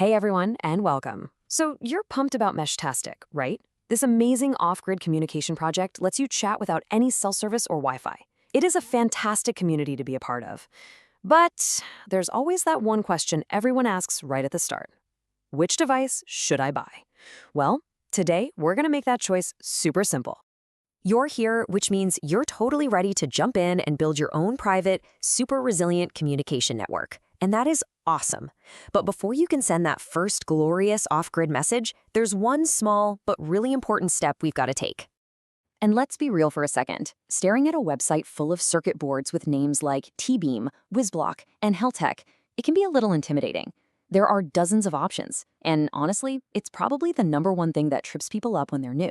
Hey everyone, and welcome. So you're pumped about Meshtastic, right? This amazing off-grid communication project lets you chat without any cell service or Wi-Fi. It is a fantastic community to be a part of. But there's always that one question everyone asks right at the start. Which device should I buy? Well, today we're going to make that choice super simple. You're here, which means you're totally ready to jump in and build your own private, super resilient communication network. And that is awesome. But before you can send that first glorious off-grid message, there's one small but really important step we've got to take. And let's be real for a second. Staring at a website full of circuit boards with names like T-Beam, WizBlock, and Heltec, it can be a little intimidating. There are dozens of options, and honestly, it's probably the #1 thing that trips people up when they're new.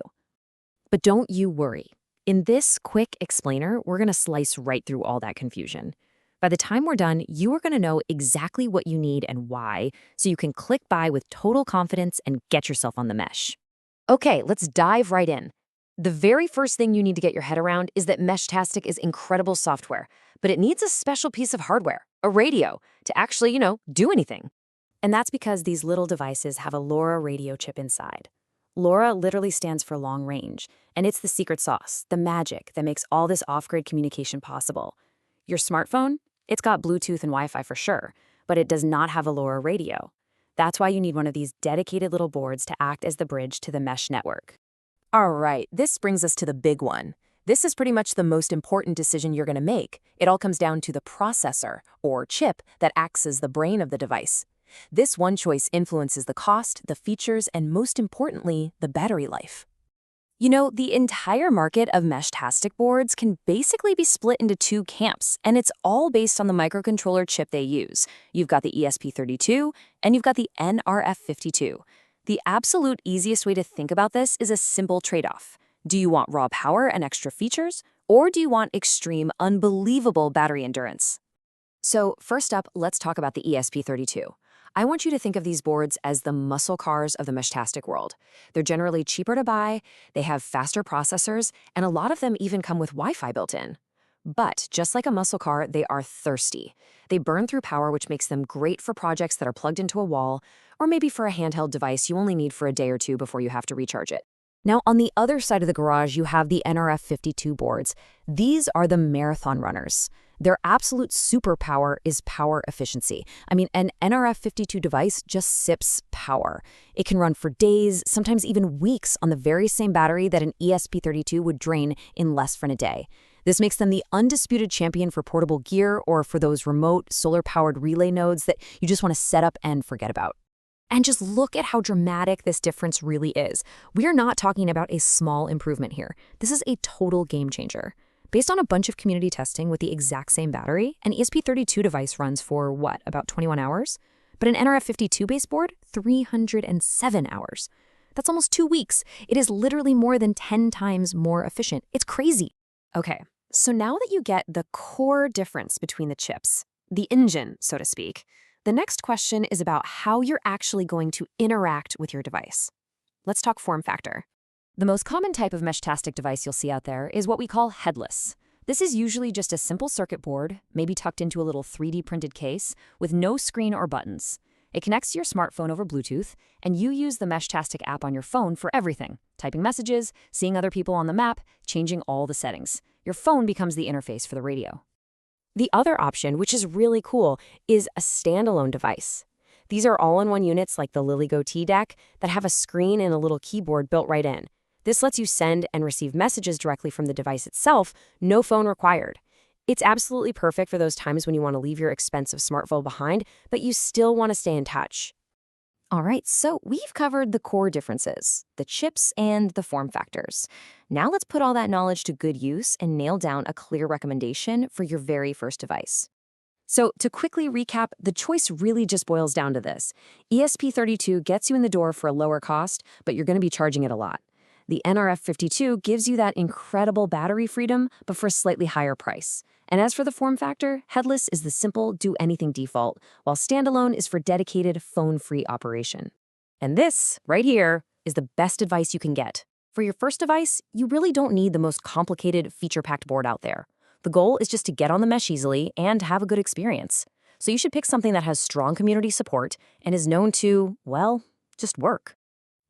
But don't you worry. In this quick explainer, we're going to slice right through all that confusion. By the time we're done, you are going to know exactly what you need and why, so you can click buy with total confidence and get yourself on the mesh. Okay, let's dive right in. The very first thing you need to get your head around is that Meshtastic is incredible software, but it needs a special piece of hardware, a radio, to actually, do anything. And that's because these little devices have a LoRa radio chip inside. LoRa literally stands for long range, and it's the secret sauce, the magic that makes all this off-grid communication possible. Your smartphone? It's got Bluetooth and Wi-Fi for sure, but it does not have a LoRa radio. That's why you need one of these dedicated little boards to act as the bridge to the mesh network. All right, this brings us to the big one. This is pretty much the most important decision you're going to make. It all comes down to the processor, or chip, that acts as the brain of the device. This one choice influences the cost, the features, and most importantly, the battery life. The entire market of Meshtastic boards can basically be split into two camps, and it's all based on the microcontroller chip they use. You've got the ESP32, and you've got the NRF52. The absolute easiest way to think about this is a simple trade-off. Do you want raw power and extra features, or do you want extreme, unbelievable battery endurance? So first up, let's talk about the ESP32. I want you to think of these boards as the muscle cars of the Meshtastic world. They're generally cheaper to buy, they have faster processors, and a lot of them even come with Wi-Fi built in. But just like a muscle car, they are thirsty. They burn through power, which makes them great for projects that are plugged into a wall, or maybe for a handheld device you only need for a day or two before you have to recharge it. Now, on the other side of the garage, you have the NRF52 boards. These are the marathon runners. Their absolute superpower is power efficiency. An NRF52 device just sips power. It can run for days, sometimes even weeks, on the very same battery that an ESP32 would drain in less than a day. This makes them the undisputed champion for portable gear or for those remote solar-powered relay nodes that you just want to set up and forget about. And just look at how dramatic this difference really is. We are not talking about a small improvement here. This is a total game changer. Based on a bunch of community testing with the exact same battery, an ESP32 device runs for, about 21 hours? But an NRF52 baseboard, 307 hours. That's almost 2 weeks. It is literally more than 10 times more efficient. It's crazy. Okay, so now that you get the core difference between the chips, the engine, so to speak, the next question is about how you're actually going to interact with your device. Let's talk form factor. The most common type of Meshtastic device you'll see out there is what we call headless. This is usually just a simple circuit board, maybe tucked into a little 3D printed case, with no screen or buttons. It connects to your smartphone over Bluetooth, and you use the Meshtastic app on your phone for everything: typing messages, seeing other people on the map, changing all the settings. Your phone becomes the interface for the radio. The other option, which is really cool, is a standalone device. These are all-in-one units like the LilyGo T-Deck that have a screen and a little keyboard built right in. This lets you send and receive messages directly from the device itself, no phone required. It's absolutely perfect for those times when you want to leave your expensive smartphone behind, but you still want to stay in touch. All right, so we've covered the core differences, the chips, and the form factors. Now let's put all that knowledge to good use and nail down a clear recommendation for your very first device. So to quickly recap, the choice really just boils down to this. ESP32 gets you in the door for a lower cost, but you're going to be charging it a lot. The NRF52 gives you that incredible battery freedom, but for a slightly higher price. And as for the form factor, headless is the simple do-anything default, while standalone is for dedicated phone-free operation. And this, right here, is the best advice you can get. For your first device, you really don't need the most complicated, feature-packed board out there. The goal is just to get on the mesh easily and have a good experience. So you should pick something that has strong community support and is known to, well, just work.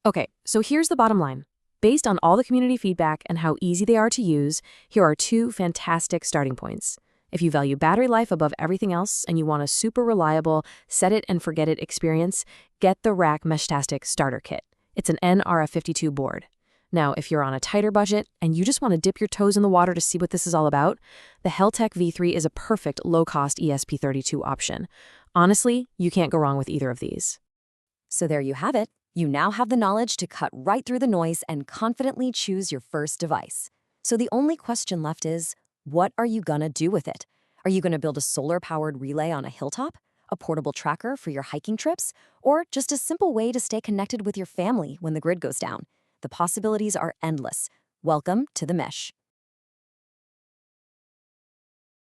Okay, so here's the bottom line. Based on all the community feedback and how easy they are to use, here are two fantastic starting points. If you value battery life above everything else and you want a super reliable, set it and forget it experience, get the Rack Meshtastic Starter Kit. It's an NRF52 board. Now, if you're on a tighter budget and you just want to dip your toes in the water to see what this is all about, the Heltec V3 is a perfect low-cost ESP32 option. Honestly, you can't go wrong with either of these. So there you have it. You now have the knowledge to cut right through the noise and confidently choose your first device. So the only question left is, what are you gonna do with it? Are you gonna build a solar-powered relay on a hilltop, a portable tracker for your hiking trips, or just a simple way to stay connected with your family when the grid goes down? The possibilities are endless. Welcome to the Mesh.